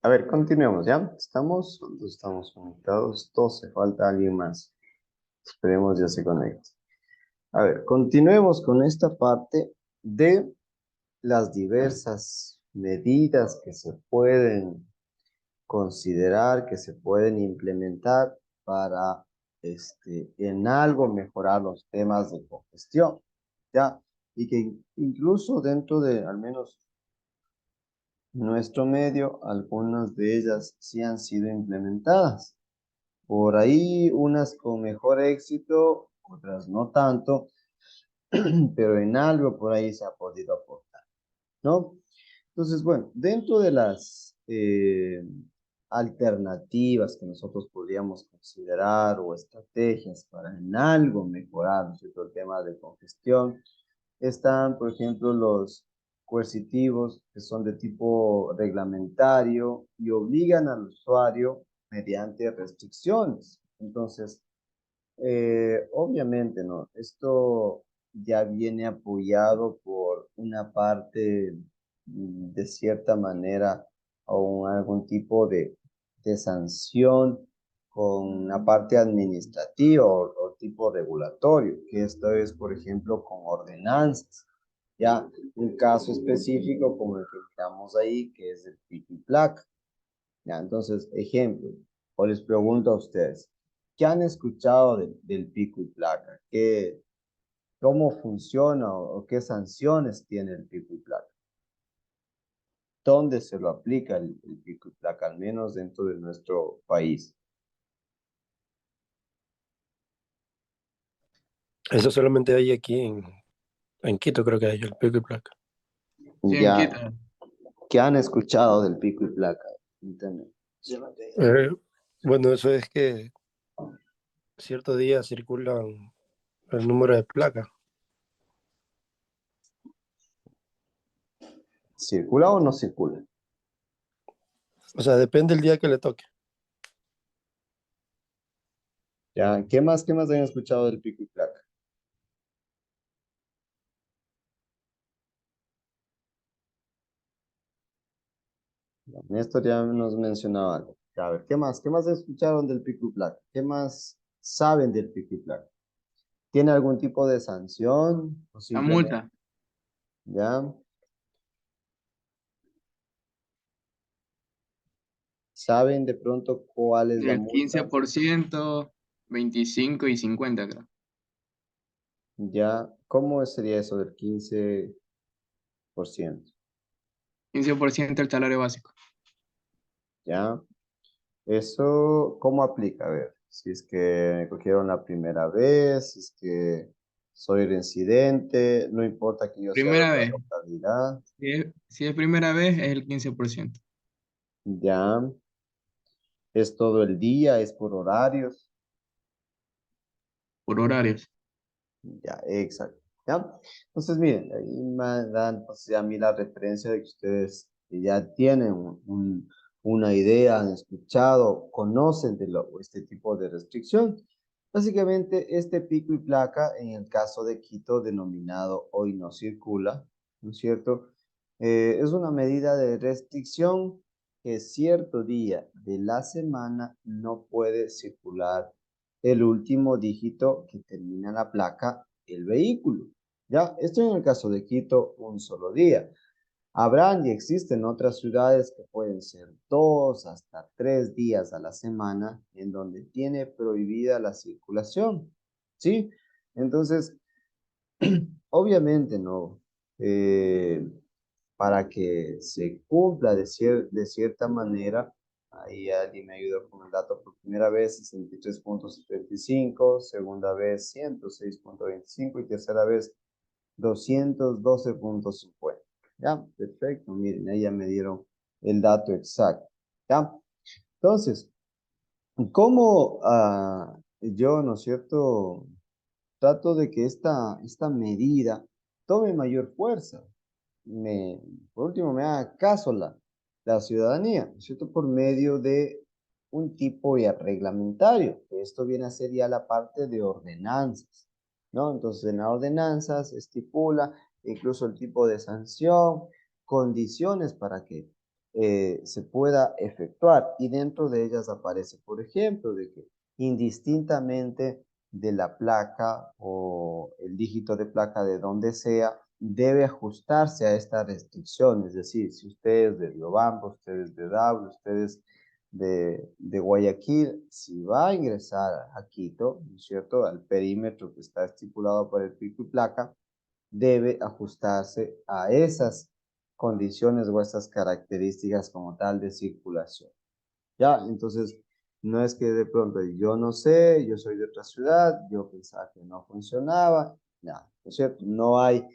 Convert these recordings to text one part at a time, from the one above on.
A ver, continuemos, ¿ya? ¿Cuántos estamos conectados? 12, falta alguien más. Esperemos ya se conecte. A ver, continuemos con esta parte de las diversas medidas que se pueden considerar, que se pueden implementar para, en algo mejorar los temas de congestión, ¿ya? Y que incluso dentro de, al menos nuestro medio, algunas de ellas sí han sido implementadas. Por ahí unas con mejor éxito, otras no tanto, pero en algo por ahí se ha podido aportar, ¿no? Entonces, bueno, dentro de las alternativas que nosotros podríamos considerar o estrategias para en algo mejorar, ¿no es cierto?, el tema de congestión, están, por ejemplo, los coercitivos, que son de tipo reglamentario y obligan al usuario mediante restricciones. Entonces, obviamente, ¿no? Esto ya viene apoyado por una parte, de cierta manera, o algún tipo de sanción con una parte administrativa o tipo regulatorio, que esto es, por ejemplo, con ordenanzas. Ya, un caso específico como el que miramos ahí, que es el pico y placa. Ya, entonces, ejemplo, o les pregunto a ustedes, ¿qué han escuchado del pico y placa? ¿Cómo funciona o qué sanciones tiene el pico y placa? ¿Dónde se lo aplica el pico y placa, al menos dentro de nuestro país? Eso solamente hay aquí en Quito, creo que hay el pico y placa. Sí, en Ya, Quito. ¿qué han escuchado del pico y placa? Cuéntame. Eh, bueno, eso es que ciertos días circulan el número de placa. ¿Circula o no circula? O sea, depende del día que le toque. Ya, ¿qué más han escuchado del pico y placa? Néstor ya nos mencionaba algo. A ver, ¿qué más escucharon del pico y placa? ¿Qué más saben del pico y placa? ¿Tiene algún tipo de sanción o La simplemente multa, ya saben de pronto cuál es la del multa? 15%, 25 y 50, creo. Ya, ¿cómo sería eso del 15%? 15% el salario básico. Ya, eso, ¿cómo aplica? A ver, si es que me cogieron la primera vez, si es que soy reincidente, no importa que yo sea de Primera otra vez. localidad. Si es primera vez, es el 15%. Ya, es todo el día, es por horarios. Por horarios. Ya, exacto. ¿Ya? Entonces, miren, ahí me dan pues, a mí la referencia de que ustedes ya tienen una idea, han escuchado, conocen este tipo de restricción. Básicamente, este pico y placa, en el caso de Quito, denominado Hoy No Circula, ¿no es cierto? Es una medida de restricción que cierto día de la semana no puede circular el último dígito que termina la placa del vehículo. ¿Ya? Esto en el caso de Quito, un solo día. Habrán y existen otras ciudades que pueden ser 2 hasta 3 días a la semana en donde tiene prohibida la circulación. ¿Sí? Entonces, obviamente no. Eh, para que se cumpla de cierta manera. Ahí alguien me ayudó con el dato por primera vez, 63.75, segunda vez 106.25 y tercera vez 212.50. Ya, perfecto, miren, ahí ya me dieron el dato exacto. Ya, entonces, ¿cómo yo, no es cierto, trato de que esta medida tome mayor fuerza? me, por último, me haga caso la ciudadanía, ¿no es cierto? Por medio de un tipo ya reglamentario, que esto viene a ser ya la parte de ordenanzas, ¿no? Entonces, en las ordenanzas estipula incluso el tipo de sanción, condiciones para que se pueda efectuar, y dentro de ellas aparece, por ejemplo, de que indistintamente de la placa o el dígito de placa de donde sea, debe ajustarse a esta restricción. Es decir, si ustedes de Riobamba, ustedes de Daule, ustedes de Guayaquil, si va a ingresar a Quito, ¿no es cierto?, al perímetro que está estipulado por el pico y placa, debe ajustarse a esas condiciones o esas características como tal de circulación. ¿Ya? Entonces, no es que de pronto yo no sé, yo soy de otra ciudad, yo pensaba que no funcionaba, nada, ¿no es cierto? No hay,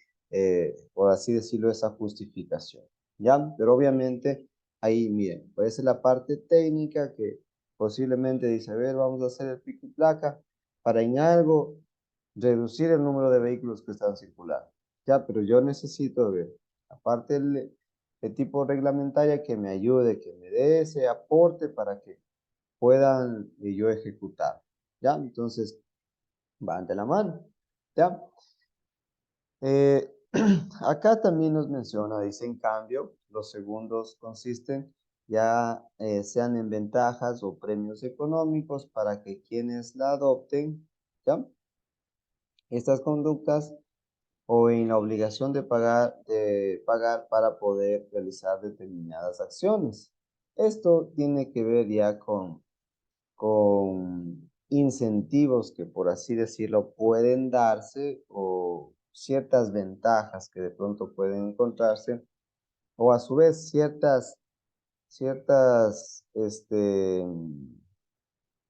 por así decirlo, esa justificación, ¿ya? Pero obviamente, ahí, miren, puede ser la parte técnica que posiblemente dice, a ver, vamos a hacer el pico y placa para en algo reducir el número de vehículos que están circulando, ¿ya? Pero yo necesito ver, aparte el tipo reglamentaria que me ayude, que me dé ese aporte para que puedan yo ejecutar, ¿ya? Entonces, van de la mano, ¿ya? Acá también nos menciona, dice, en cambio, los segundos consisten ya sean en ventajas o premios económicos para que quienes la adopten, ¿ya? Estas conductas o en la obligación de pagar para poder realizar determinadas acciones. Esto tiene que ver ya con incentivos que, por así decirlo, pueden darse o ciertas ventajas que de pronto pueden encontrarse o a su vez ciertas,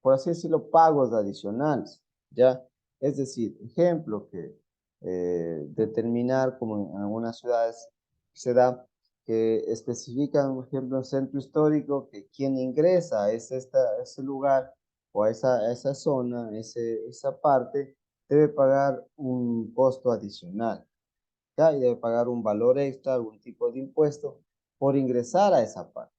por así decirlo, pagos adicionales, ¿ya? Es decir, ejemplo que determinar, como en algunas ciudades se da, que especifican, por ejemplo, en centro histórico, que quien ingresa a ese lugar o a esa zona, esa parte, debe pagar un costo adicional, ¿ya? Y debe pagar un valor extra, algún tipo de impuesto por ingresar a esa parte,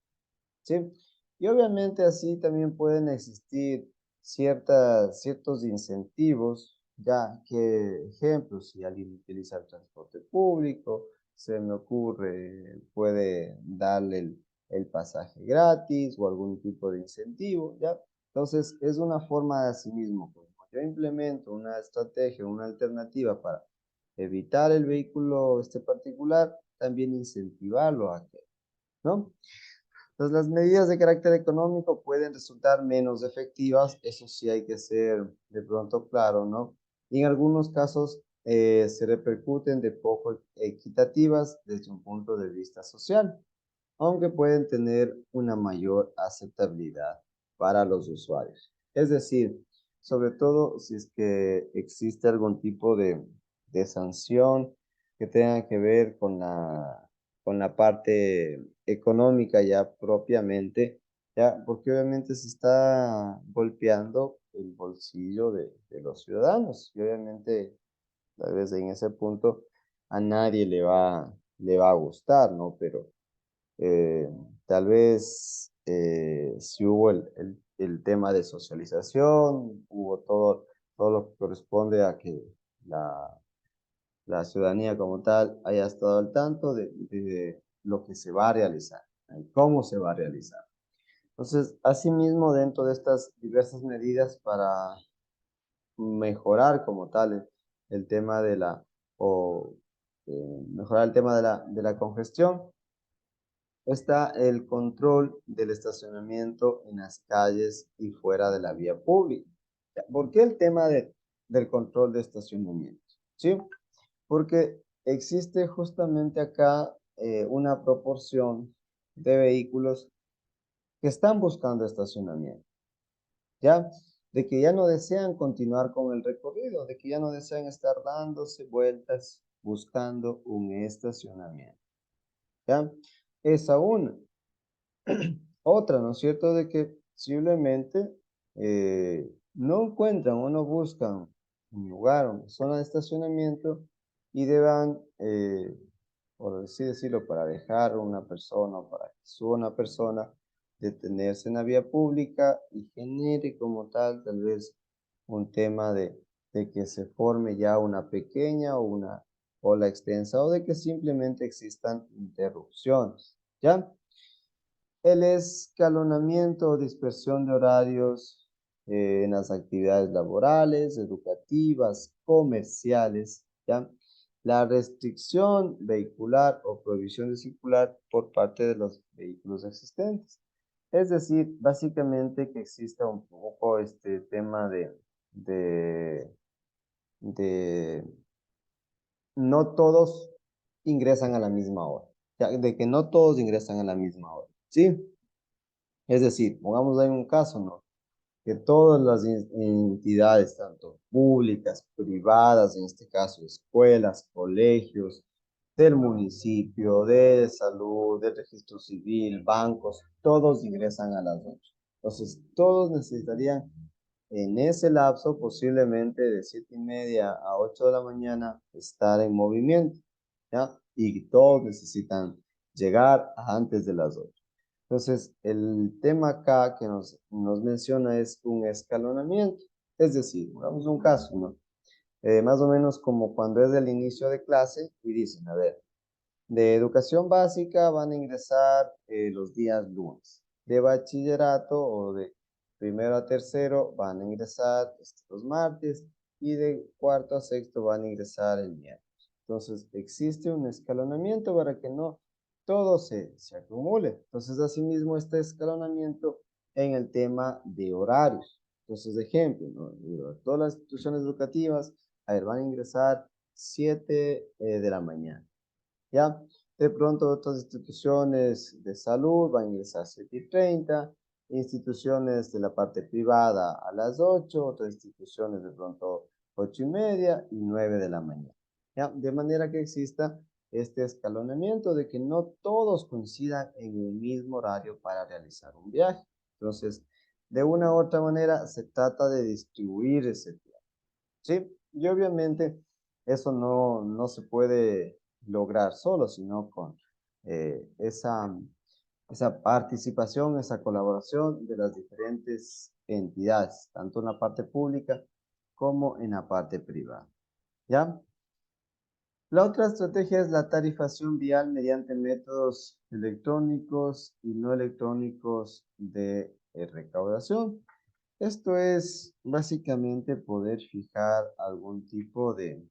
¿sí? Y obviamente así también pueden existir ciertos incentivos, ya que, ejemplos, si alguien utiliza el transporte público, se me ocurre, puede darle el pasaje gratis o algún tipo de incentivo, ¿ya? Entonces, es una forma de asimismo, como yo implemento una estrategia, una alternativa para evitar el vehículo particular, también incentivarlo a que, ¿no? Entonces, las medidas de carácter económico pueden resultar menos efectivas, eso sí hay que ser de pronto claro, ¿no? Y en algunos casos se repercuten de poco equitativas desde un punto de vista social, aunque pueden tener una mayor aceptabilidad para los usuarios. Es decir, sobre todo si es que existe algún tipo de sanción que tenga que ver con la parte económica ya propiamente, ya, porque obviamente se está golpeando el bolsillo de los ciudadanos y obviamente tal vez en ese punto a nadie le va a gustar, ¿no? Pero eh, tal vez si hubo el tema de socialización, hubo todo lo que corresponde a que la ciudadanía como tal haya estado al tanto de lo que se va a realizar, y cómo se va a realizar. Entonces, asimismo, dentro de estas diversas medidas para mejorar como tal el tema o mejorar el tema de la congestión, está el control del estacionamiento en las calles y fuera de la vía pública. ¿Por qué el tema del control de estacionamiento? ¿Sí? Porque existe justamente acá una proporción de vehículos que están buscando estacionamiento, ¿ya? De que ya no desean continuar con el recorrido, de que ya no desean estar dándose vueltas buscando un estacionamiento, ¿ya? Esa una. Otra, ¿no es cierto? De que simplemente no encuentran o no buscan un lugar, una zona de estacionamiento y deban, por así decirlo, para dejar una persona o para que suba una persona, detenerse en la vía pública y genere como tal vez un tema de que se forme ya una pequeña o una ola extensa o de que simplemente existan interrupciones, ¿ya? El escalonamiento o dispersión de horarios en las actividades laborales, educativas, comerciales, ¿ya? La restricción vehicular o prohibición de circular por parte de los vehículos existentes. Es decir, básicamente que exista un poco este tema de, de no todos ingresan a la misma hora, ya, de que no todos ingresan a la misma hora, ¿sí? Es decir, pongamos ahí un caso, ¿no? Que todas las entidades, tanto públicas, privadas, en este caso escuelas, colegios, del municipio, de salud, del registro civil, bancos, todos ingresan a las 8. Entonces, todos necesitarían en ese lapso, posiblemente de 7:30 a 8 de la mañana, estar en movimiento, ¿ya? Y todos necesitan llegar antes de las 8. Entonces, el tema acá que nos menciona es un escalonamiento. Es decir, hagamos un caso, ¿no? Más o menos como cuando es el inicio de clase y dicen, a ver, de educación básica van a ingresar los días lunes. De bachillerato o de primero a tercero van a ingresar los martes y de cuarto a sexto van a ingresar el miércoles. Entonces, existe un escalonamiento para que no todo se acumule. Entonces, asimismo, este escalonamiento en el tema de horarios. Entonces, ejemplo, ¿no? Todas las instituciones educativas, a ver, van a ingresar 7 de la mañana. ¿Ya? De pronto otras instituciones de salud van a ingresar a 7:30, instituciones de la parte privada a las 8, otras instituciones de pronto 8:30 y 9 de la mañana. ¿Ya? De manera que exista este escalonamiento de que no todos coincidan en el mismo horario para realizar un viaje. Entonces, de una u otra manera se trata de distribuir ese tiempo. ¿Sí? Y obviamente eso no se puede lograr solo, sino con esa participación, esa colaboración de las diferentes entidades, tanto en la parte pública como en la parte privada. ¿Ya? La otra estrategia es la tarifación vial mediante métodos electrónicos y no electrónicos de recaudación. Esto es básicamente poder fijar algún tipo de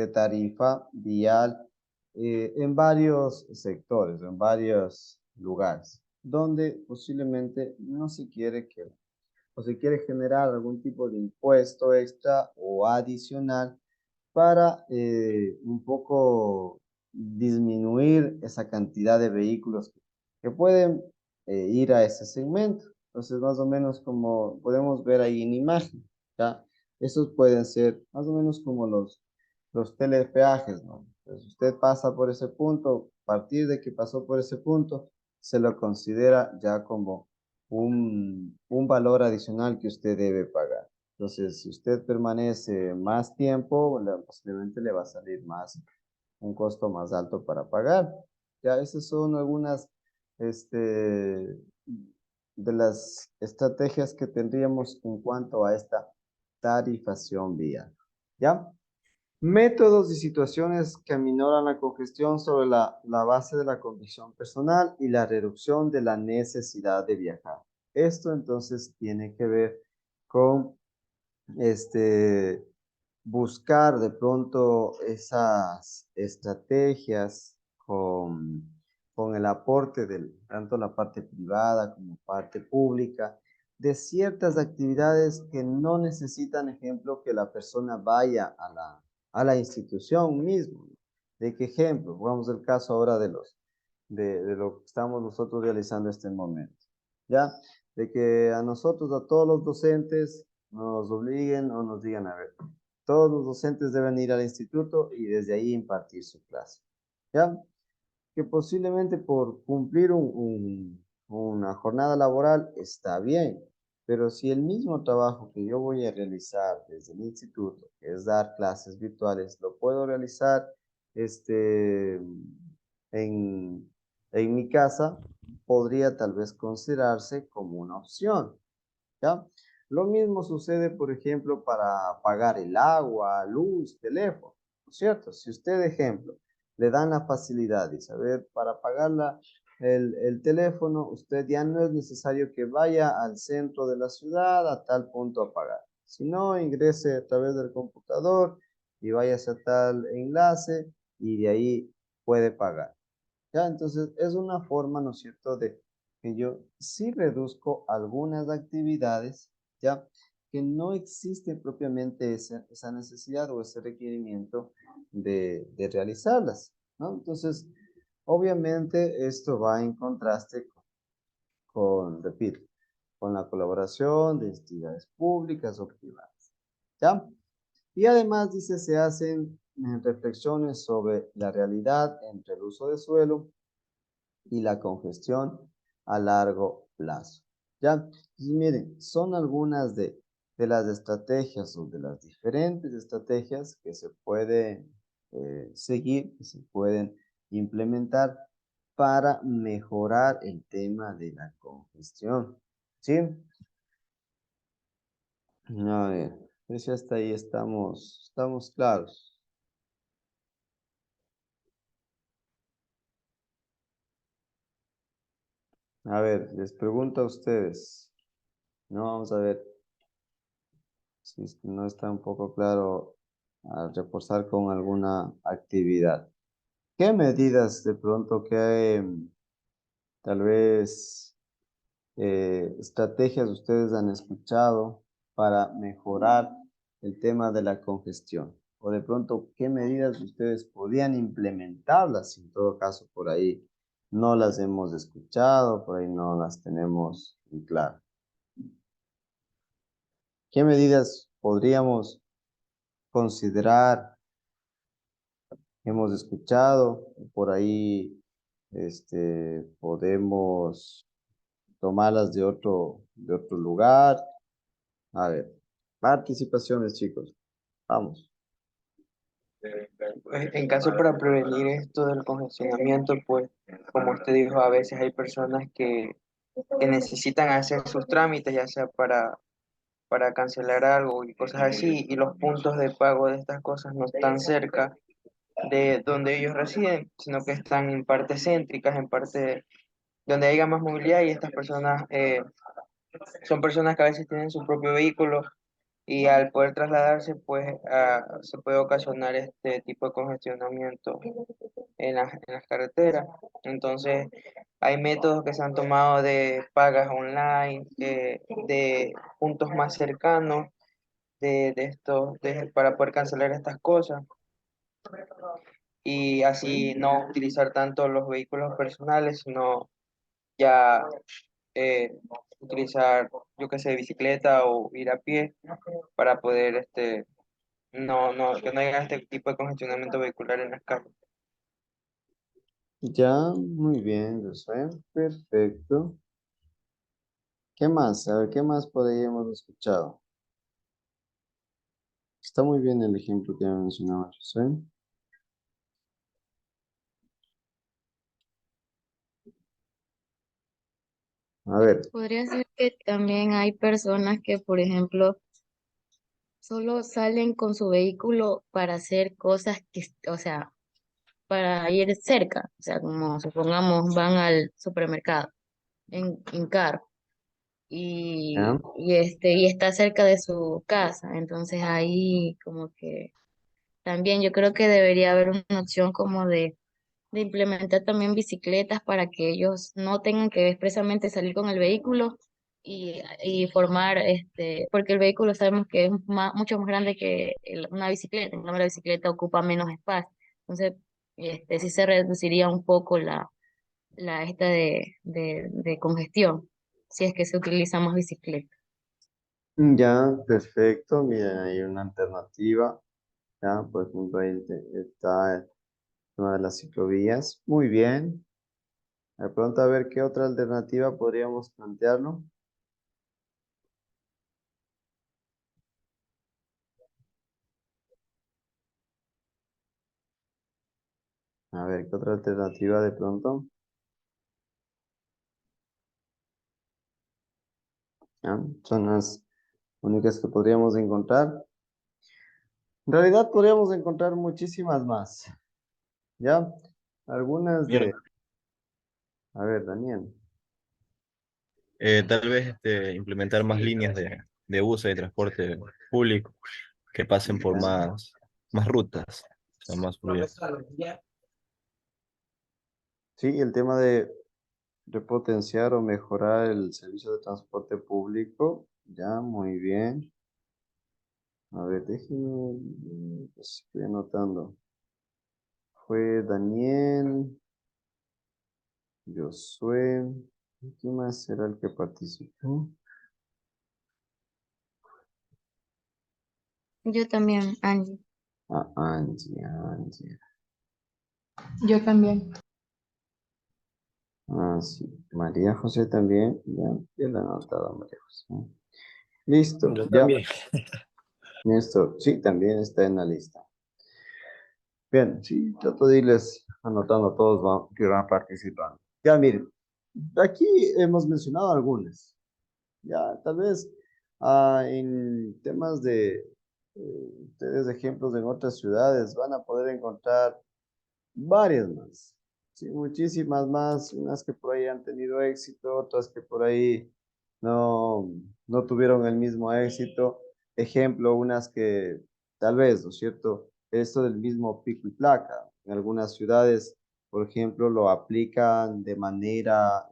tarifa vial en varios sectores, en varios lugares, donde posiblemente no se quiere que, o se quiere generar algún tipo de impuesto extra o adicional para un poco disminuir esa cantidad de vehículos que pueden ir a ese segmento. Entonces, más o menos como podemos ver ahí en imagen, ¿ya? Esos pueden ser más o menos como los telepeajes, ¿no? Entonces, usted pasa por ese punto, a partir de que pasó por ese punto, se lo considera ya como un valor adicional que usted debe pagar. Entonces, si usted permanece más tiempo, posiblemente le va a salir un costo más alto para pagar. Ya, esas son algunas este, de las estrategias que tendríamos en cuanto a esta tarifación vial. ¿Ya? Métodos y situaciones que aminoran la congestión sobre la base de la convicción personal y la reducción de la necesidad de viajar. Esto entonces tiene que ver con este, buscar de pronto esas estrategias con el aporte de tanto la parte privada como parte pública, de ciertas actividades que no necesitan, ejemplo, que la persona vaya a la institución mismo. ¿De qué ejemplo? Pongamos el caso ahora de lo que estamos nosotros realizando en este momento. ¿Ya? De que a nosotros, a todos los docentes, nos obliguen o nos digan, a ver, todos los docentes deben ir al instituto y desde ahí impartir su clase. ¿Ya? Que posiblemente por cumplir una jornada laboral está bien, pero si el mismo trabajo que yo voy a realizar desde el instituto, que es dar clases virtuales, lo puedo realizar en, en mi casa, podría tal vez considerarse como una opción. ¿Ya? Lo mismo sucede, por ejemplo, para pagar el agua, luz, teléfono, ¿no es cierto? Si usted, ejemplo, le dan la facilidad de saber para pagar el teléfono, usted ya no es necesario que vaya al centro de la ciudad a tal punto a pagar. Si no, ingrese a través del computador y váyase a tal enlace y de ahí puede pagar. ¿Ya? Entonces, es una forma, ¿no es cierto?, de que yo sí reduzco algunas actividades, ¿ya? Que no existe propiamente esa necesidad o ese requerimiento de realizarlas, ¿no? Entonces, obviamente, esto va en contraste repito, con la colaboración de entidades públicas o privadas, ¿ya? Y además, dice, se hacen reflexiones sobre la realidad entre el uso de suelo y la congestión a largo plazo. ¿Ya? Entonces, miren, son algunas de las estrategias o de las diferentes estrategias que se pueden seguir, que se pueden implementar para mejorar el tema de la congestión. ¿Sí? A ver, pues ya hasta ahí estamos claros. A ver, les pregunto a ustedes. No, vamos a ver. Si es que no está un poco claro, a reforzar con alguna actividad. ¿Qué medidas de pronto que tal vez estrategias ustedes han escuchado para mejorar el tema de la congestión? O de pronto, ¿qué medidas ustedes podían implementarlas? En todo caso, por ahí no las hemos escuchado, por ahí no las tenemos en claro. ¿Qué medidas podríamos considerar, hemos escuchado, por ahí podemos tomarlas de otro lugar? A ver, participaciones, chicos. Vamos. Pues, en caso para prevenir esto del congestionamiento, pues como usted dijo, a veces hay personas que necesitan hacer sus trámites, ya sea para cancelar algo y cosas así, y los puntos de pago de estas cosas no están cerca de donde ellos residen, sino que están en partes céntricas, en partes donde haya más movilidad y estas personas son personas que a veces tienen su propio vehículo y al poder trasladarse, pues se puede ocasionar este tipo de congestionamiento en las carreteras. Entonces, hay métodos que se han tomado de pagas online, de puntos más cercanos de estos, para poder cancelar estas cosas y así no utilizar tanto los vehículos personales, sino ya eh, utilizar, yo qué sé, bicicleta o ir a pie para poder que no haya este tipo de congestionamiento vehicular en las calles. Ya, muy bien, Josué. Perfecto. ¿Qué más? A ver, ¿qué más por ahí hemos escuchado? Está muy bien el ejemplo que mencionaba Josué. A ver, Podría ser que también hay personas que, por ejemplo, solo salen con su vehículo para hacer cosas que, o sea, para ir cerca, o sea, como supongamos van al supermercado en carro ya. y está cerca de su casa, entonces ahí como que también yo creo que debería haber una opción como de implementar también bicicletas para que ellos no tengan que expresamente salir con el vehículo y formar, porque el vehículo sabemos que es mucho más grande que una bicicleta, en cambio la bicicleta ocupa menos espacio, entonces sí se reduciría un poco la esta de congestión, si es que se utiliza más bicicleta. Ya, perfecto. Mira, hay una alternativa. Ya, por ejemplo, ahí está una de las ciclovías. Muy bien. De pronto, a ver qué otra alternativa podríamos plantearlo. A ver, ¿qué otra alternativa de pronto? ¿Ya? Son las únicas que podríamos encontrar. En realidad podríamos encontrar muchísimas más. ¿Ya? Algunas Bien, A ver, Daniel. Tal vez implementar más líneas de uso de transporte público que pasen por Ya. más rutas, o sea, más fluidas. Sí, el tema de potenciar o mejorar el servicio de transporte público. Ya, muy bien. A ver, déjenme, estoy anotando. Fue Daniel, Josué. ¿Quién más será el que participó? Yo también, Angie. Ah, Angie, Angie. Yo también. Ah, sí. María José también. Ya, ya la he anotado, María José. Listo, Yo ya. también. Listo. Sí, también está en la lista. Bien, sí, trato de irles anotando a todos que van participando. Ya, miren, aquí hemos mencionado algunas. Ya, tal vez en temas de ustedes ejemplos en otras ciudades van a poder encontrar varias más. Sí, muchísimas más, unas que por ahí han tenido éxito, otras que por ahí no, no tuvieron el mismo éxito. Ejemplo, unas que tal vez, ¿no es cierto? Esto del mismo pico y placa. En algunas ciudades, por ejemplo, lo aplican de manera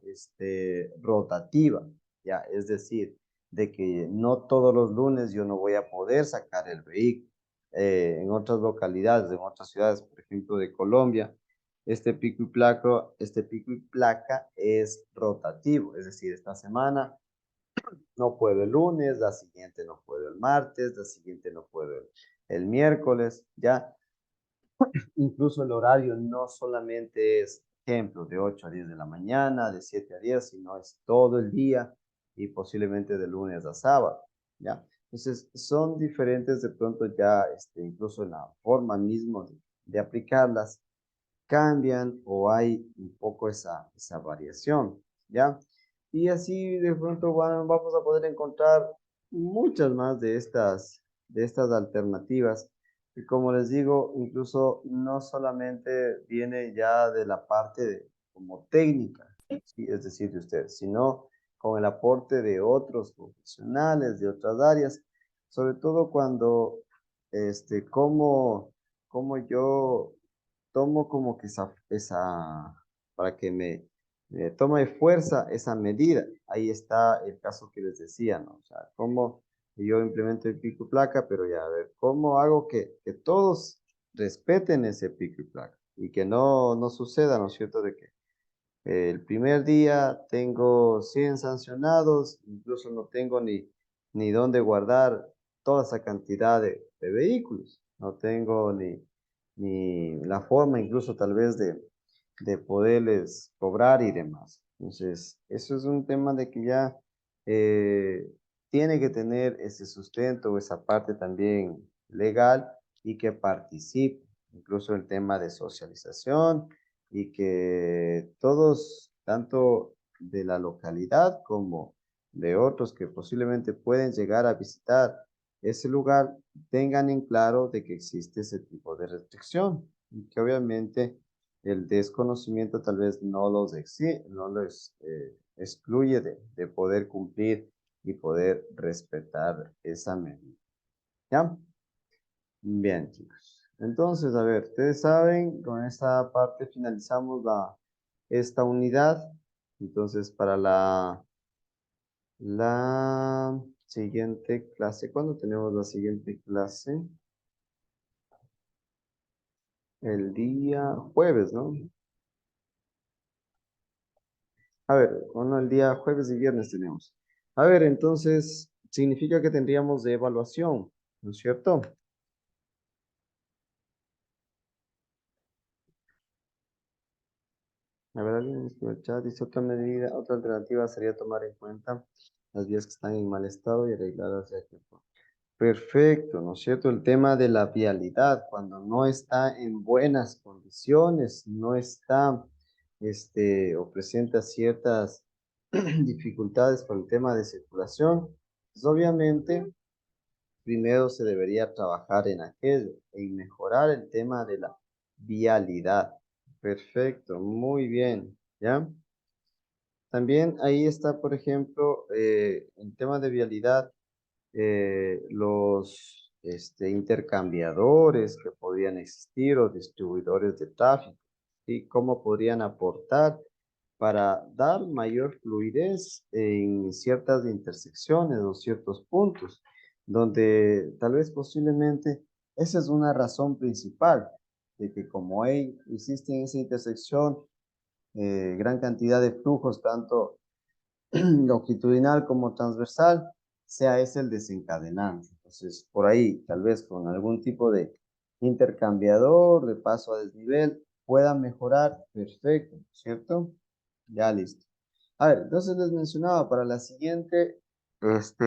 rotativa, ¿ya? Es decir, de que no todos los lunes yo no voy a poder sacar el vehículo. En otras localidades, en otras ciudades, por ejemplo, de Colombia, este pico y placa es rotativo, es decir, esta semana no puedo el lunes, la siguiente no puedo el martes, la siguiente no puedo el miércoles, ¿ya? Incluso el horario no solamente es, ejemplo, de 8 a 10 de la mañana, de 7 a 10, sino es todo el día y posiblemente de lunes a sábado, ¿ya? Entonces, son diferentes de pronto ya, incluso en la forma mismo de aplicarlas, cambian o hay un poco esa variación, ¿ya? Y así de pronto vamos a poder encontrar muchas más de estas alternativas. Y como les digo, incluso no solamente viene ya de la parte como técnica, ¿sí? Es decir, de ustedes, sino con el aporte de otros profesionales, de otras áreas, sobre todo cuando, como yo tomo como que para que me tome fuerza esa medida. Ahí está el caso que les decía, ¿no? O sea, cómo yo implemento el pico y placa, pero ya, a ver, ¿cómo hago que todos respeten ese pico y placa? Y que no suceda, ¿no es cierto?, de que el primer día tengo 100 sancionados, incluso no tengo ni dónde guardar toda esa cantidad de vehículos. No tengo ni la forma incluso tal vez de poderles cobrar y demás. Entonces, eso es un tema de que ya eh, tiene que tener ese sustento, esa parte también legal y que participe, incluso el tema de socialización y que todos, tanto de la localidad como de otros que posiblemente pueden llegar a visitar ese lugar, tengan en claro de que existe ese tipo de restricción y que obviamente el desconocimiento tal vez no los excluye de poder cumplir y poder respetar esa medida. ¿Ya? Bien, chicos. Entonces, a ver, ustedes saben, con esta parte finalizamos esta unidad. Entonces, para la siguiente clase, ¿cuándo tenemos la siguiente clase? El día jueves, ¿no? A ver, bueno, el día jueves y viernes tenemos. A ver, entonces, significa que tendríamos de evaluación, ¿no es cierto? A ver, alguien en el chat dice otra medida, otra alternativa sería tomar en cuenta las vías que están en mal estado y arreglarlas ya que perfecto, ¿no es cierto? El tema de la vialidad, cuando no está en buenas condiciones, no está, o presenta ciertas dificultades por el tema de circulación, pues obviamente primero se debería trabajar en aquello, en mejorar el tema de la vialidad. Perfecto, muy bien, ¿ya? También ahí está, por ejemplo, en tema de vialidad, los intercambiadores que podrían existir o distribuidores de tráfico, y cómo podrían aportar para dar mayor fluidez en ciertas intersecciones o ciertos puntos, donde tal vez posiblemente esa es una razón principal de que como hay, existe en esa intersección gran cantidad de flujos, tanto longitudinal como transversal, sea ese el desencadenante. Entonces, por ahí, tal vez con algún tipo de intercambiador, de paso a desnivel, pueda mejorar, perfecto, ¿cierto? Ya listo. A ver, entonces les mencionaba para la siguiente,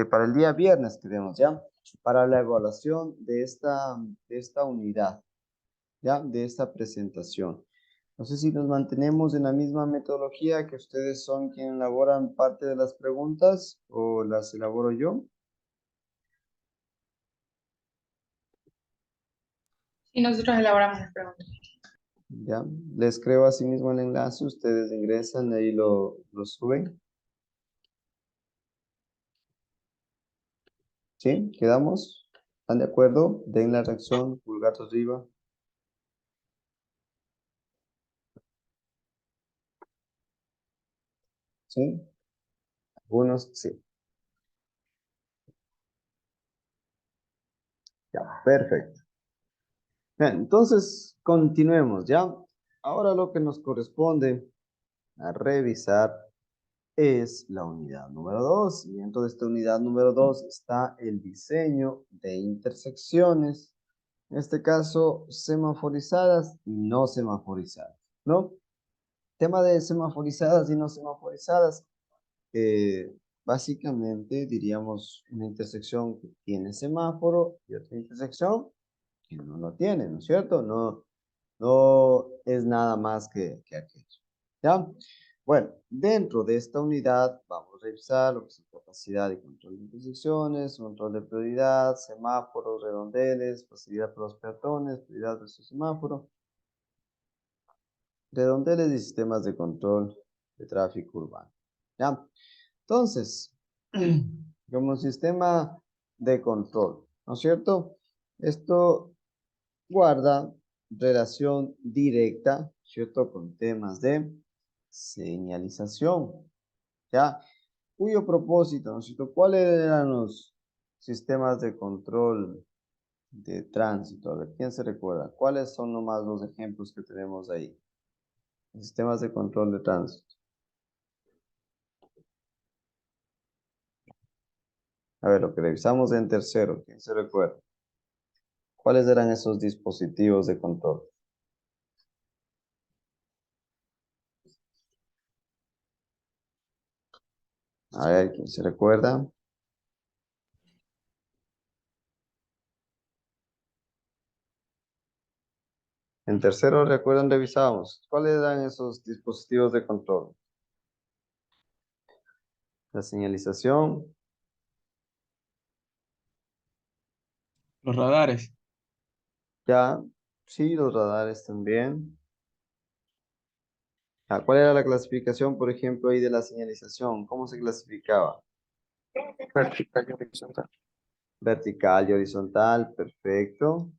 para el día viernes queremos, ¿ya? Para la evaluación de esta unidad, ¿ya? De esta presentación. No sé si nos mantenemos en la misma metodología, que ustedes son quienes elaboran parte de las preguntas o las elaboro yo. Y nosotros elaboramos las preguntas. Ya, les creo asimismo el enlace, ustedes ingresan, ahí lo suben. ¿Sí? ¿Quedamos? ¿Están de acuerdo? Den la reacción, pulgar arriba. ¿Sí? Algunos, sí. Ya, perfecto. Bien, entonces, continuemos, ¿ya? Ahora lo que nos corresponde a revisar es la unidad número 2. Y dentro de esta unidad número 2 está el diseño de intersecciones, en este caso semaforizadas y no semaforizadas, ¿no? Tema de semaforizadas y no semaforizadas, básicamente diríamos una intersección que tiene semáforo y otra intersección que no lo tiene, ¿no es cierto? No, no es nada más que aquello, ¿ya? Bueno, dentro de esta unidad vamos a revisar lo que es capacidad de control de intersecciones, control de prioridad, semáforos, redondeles, facilidad para los peatones, prioridad versus semáforo, redondeles y sistemas de control de tráfico urbano, ¿ya? Entonces, como sistema de control, ¿no es cierto? Esto guarda relación directa, ¿cierto? Con temas de señalización, ¿ya? Cuyo propósito, ¿no es cierto? ¿Cuáles eran los sistemas de control de tránsito? A ver, ¿quién se recuerda? ¿Cuáles son nomás los ejemplos que tenemos ahí? Sistemas de control de tránsito. A ver, lo que revisamos en tercero, ¿quién se recuerda? ¿Cuáles eran esos dispositivos de control? A ver, ¿quién se recuerda? En tercero, recuerdan, revisamos. ¿Cuáles eran esos dispositivos de control? La señalización, Los radares. ya. Sí, los radares también. Ah, ¿cuál era la clasificación, por ejemplo, ahí de la señalización? ¿Cómo se clasificaba? Vertical y horizontal. Vertical y horizontal, perfecto.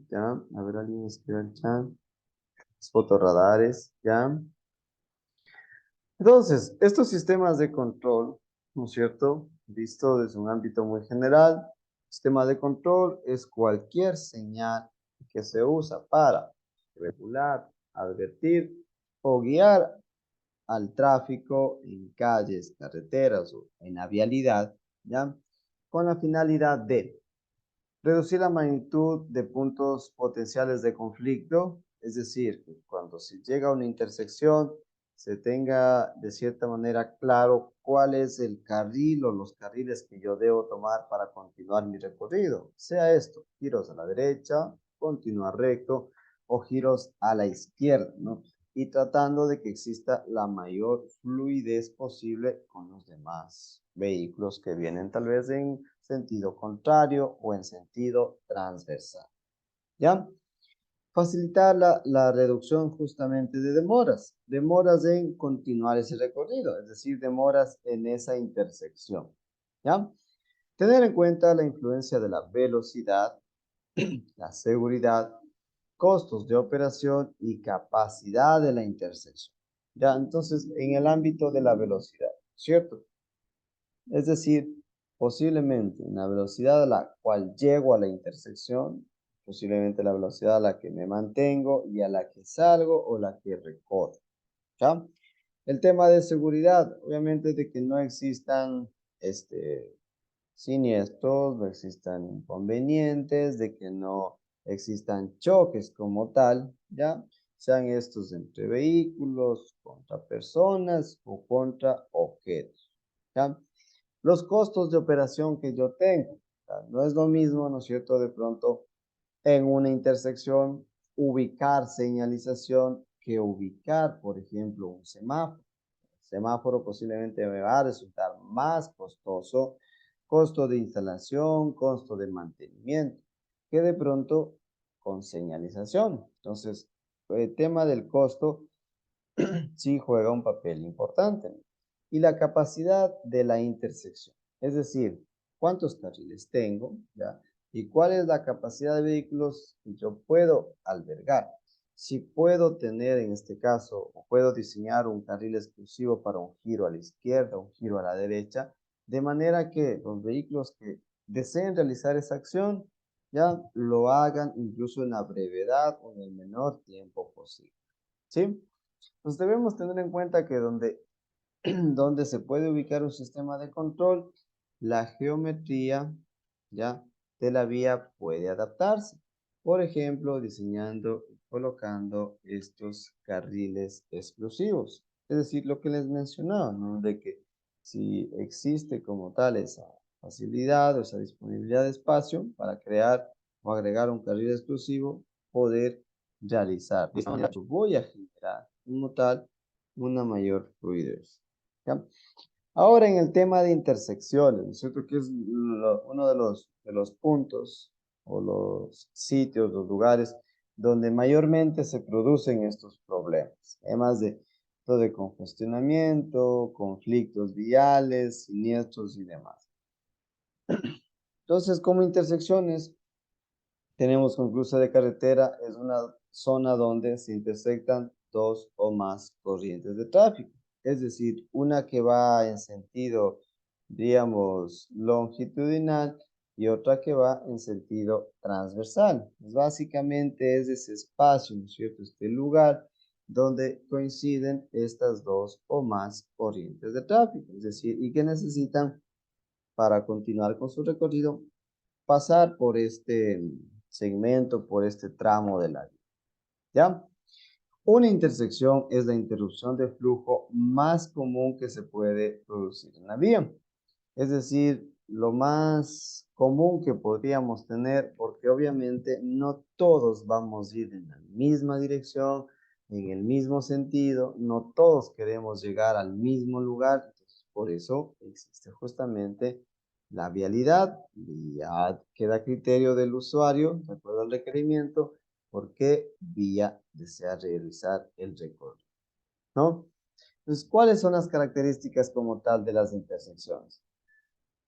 Ya, a ver, alguien escribe el chat. Los fotorradares, ya. Entonces, estos sistemas de control, ¿no es cierto? Visto desde un ámbito muy general, sistema de control es cualquier señal que se usa para regular, advertir o guiar al tráfico en calles, carreteras o en la vialidad, ¿ya? Con la finalidad de reducir la magnitud de puntos potenciales de conflicto, es decir, que cuando se llega a una intersección se tenga de cierta manera claro cuál es el carril o los carriles que yo debo tomar para continuar mi recorrido. Sea esto, giros a la derecha, continuar recto o giros a la izquierda, ¿no? Y tratando de que exista la mayor fluidez posible con los demás vehículos que vienen tal vez en sentido contrario o en sentido transversal. ¿Ya? Facilitar la reducción justamente de demoras. Demoras en continuar ese recorrido, es decir, demoras en esa intersección. ¿Ya? Tener en cuenta la influencia de la velocidad, la seguridad, costos de operación y capacidad de la intersección. Ya, entonces, en el ámbito de la velocidad, ¿cierto? Es decir, posiblemente la velocidad a la cual llego a la intersección, posiblemente la velocidad a la que me mantengo y a la que salgo o la que recorro. ¿Ya? El tema de seguridad, obviamente de que no existan siniestros, no existan inconvenientes, de que no existan choques como tal, ¿ya? Sean estos entre vehículos, contra personas o contra objetos, ¿ya? Los costos de operación que yo tengo, ¿ya? No es lo mismo, ¿no es cierto?, de pronto en una intersección ubicar señalización que ubicar, por ejemplo, un semáforo. El semáforo posiblemente me va a resultar más costoso, costo de instalación, costo de mantenimiento, que de pronto con señalización. Entonces, el tema del costo sí juega un papel importante. Y la capacidad de la intersección, es decir, cuántos carriles tengo, ¿ya? Y cuál es la capacidad de vehículos que yo puedo albergar. Si puedo tener en este caso, o puedo diseñar un carril exclusivo para un giro a la izquierda, un giro a la derecha, de manera que los vehículos que deseen realizar esa acción ya lo hagan incluso en la brevedad o en el menor tiempo posible. ¿Sí? Pues debemos tener en cuenta que donde se puede ubicar un sistema de control, la geometría ya de la vía puede adaptarse. Por ejemplo, diseñando y colocando estos carriles exclusivos. Es decir, lo que les mencionaba, ¿no? De que si existe como tal esa facilidad o esa disponibilidad de espacio para crear o agregar un carril exclusivo, poder realizar. De esta manera yo voy a generar como tal una mayor fluidez. ¿Ya? Ahora en el tema de intersecciones, ¿no es cierto? Que es uno de los puntos o los sitios, los lugares donde mayormente se producen estos problemas. Además de congestionamiento, conflictos viales, siniestros y demás. Entonces, como intersecciones, tenemos con cruce de carretera, es una zona donde se intersectan dos o más corrientes de tráfico. Es decir, una que va en sentido, digamos, longitudinal y otra que va en sentido transversal. Pues básicamente es ese espacio, ¿no es cierto? Este lugar donde coinciden estas dos o más corrientes de tráfico. Es decir, y que necesitan para continuar con su recorrido pasar por este segmento, por este tramo de la vía. ¿Ya? Una intersección es la interrupción de flujo más común que se puede producir en la vía. Es decir, lo más común que podríamos tener, porque obviamente no todos vamos a ir en la misma dirección, en el mismo sentido, no todos queremos llegar al mismo lugar, entonces por eso existe justamente la vialidad y ya queda a criterio del usuario, de acuerdo al requerimiento, por qué vía desea realizar el recorrido, ¿no? Entonces, ¿cuáles son las características como tal de las intersecciones?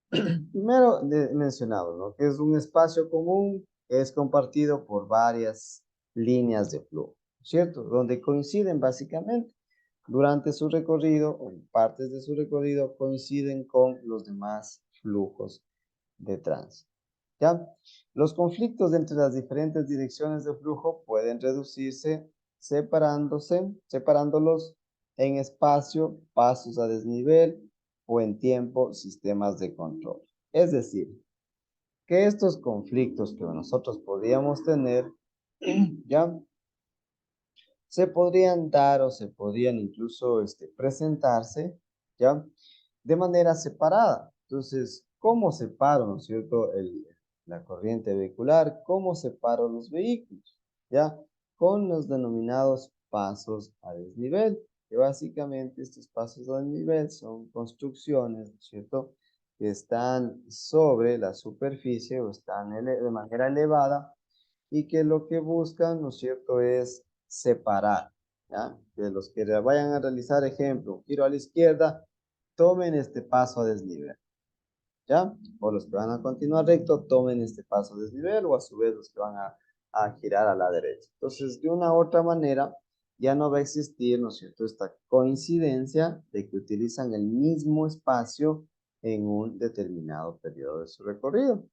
Primero mencionado, ¿no? Que es un espacio común que es compartido por varias líneas de flujo, ¿cierto? Donde coinciden básicamente durante su recorrido o en partes de su recorrido coinciden con los demás flujos de tránsito. ¿Ya? Los conflictos entre las diferentes direcciones de flujo pueden reducirse separándolos en espacio, pasos a desnivel o en tiempo, sistemas de control. Es decir, que estos conflictos que nosotros podríamos tener, ¿ya? Se podrían dar o se podrían incluso presentarse, ¿ya? De manera separada. Entonces, ¿cómo separo, ¿no es cierto?, la corriente vehicular? ¿Cómo separo los vehículos? ¿Ya? Con los denominados pasos a desnivel, que básicamente estos pasos a desnivel son construcciones, ¿no es cierto?, que están sobre la superficie o están de manera elevada y que lo que buscan, ¿no es cierto?, es separar, ¿ya? Que los que vayan a realizar, ejemplo, giro a la izquierda, tomen este paso a desnivel, ¿ya? O los que van a continuar recto, tomen este paso a desnivel, o a su vez los que van a girar a la derecha. Entonces, de una u otra manera, ya no va a existir, ¿no es cierto?, esta coincidencia de que utilizan el mismo espacio en un determinado periodo de su recorrido.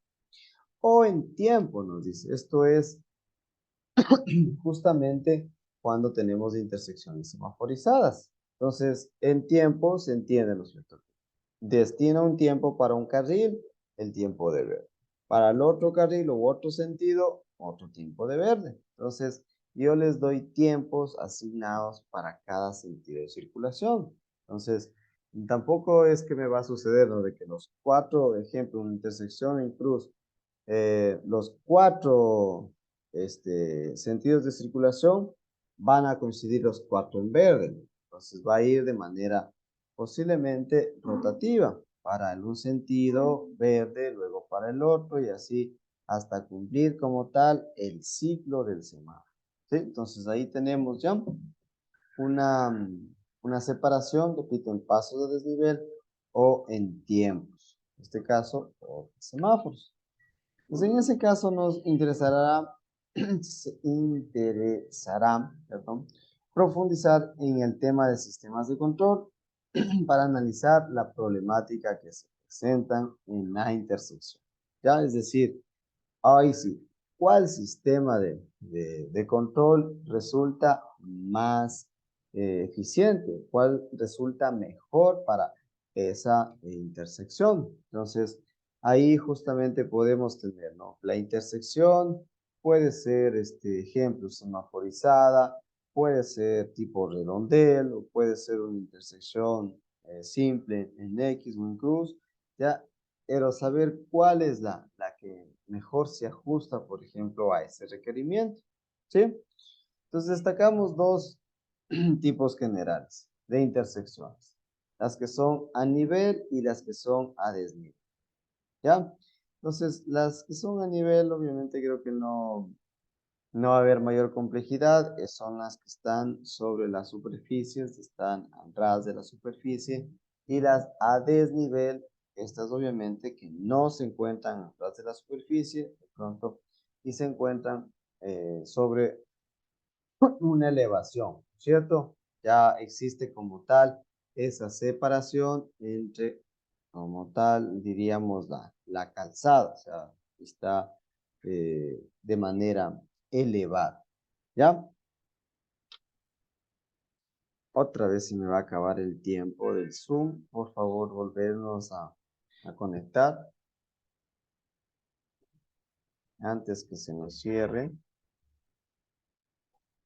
O en tiempo, nos dice. Esto es justamente cuando tenemos intersecciones semaforizadas. Entonces, en tiempo se entiende, ¿no es cierto? Destina un tiempo para un carril, el tiempo de verde. Para el otro carril u otro sentido, otro tiempo de verde. Entonces, yo les doy tiempos asignados para cada sentido de circulación. Entonces, tampoco es que me va a suceder, ¿no?, de que los cuatro, ejemplo, una intersección en cruz, los cuatro sentidos de circulación van a coincidir los cuatro en verde. Entonces va a ir de manera posiblemente rotativa, para en un sentido verde, luego para el otro y así hasta cumplir como tal el ciclo del semáforo. ¿Sí? Entonces ahí tenemos ya una separación, repito, en pasos de desnivel o en tiempos. En este caso, o semáforos. Pues en ese caso nos perdón, profundizar en el tema de sistemas de control para analizar la problemática que se presentan en la intersección. ¿Ya? Es decir, ahí sí, ¿cuál sistema de control resulta más eficiente? ¿Cuál resulta mejor para esa intersección? Entonces, ahí justamente podemos tener, ¿no? La intersección puede ser, ejemplo, semaforizada, puede ser tipo redondel, o puede ser una intersección simple en X o en cruz, ¿ya? Pero saber cuál es la que mejor se ajusta, por ejemplo, a ese requerimiento, ¿sí? Entonces destacamos dos tipos generales de intersecciones, las que son a nivel y las que son a desnivel, ¿ya? Entonces, las que son a nivel, obviamente creo que no va a haber mayor complejidad, son las que están sobre las superficies, están a ras de la superficie, y las a desnivel, estas obviamente que no se encuentran a ras de la superficie, de pronto, y se encuentran sobre una elevación, ¿cierto? Ya existe como tal esa separación entre, como tal, diríamos, la calzada, o sea, está de manera elevada, ¿ya? Otra vez se me va a acabar el tiempo del Zoom. Por favor, volvernos a conectar antes que se nos cierre.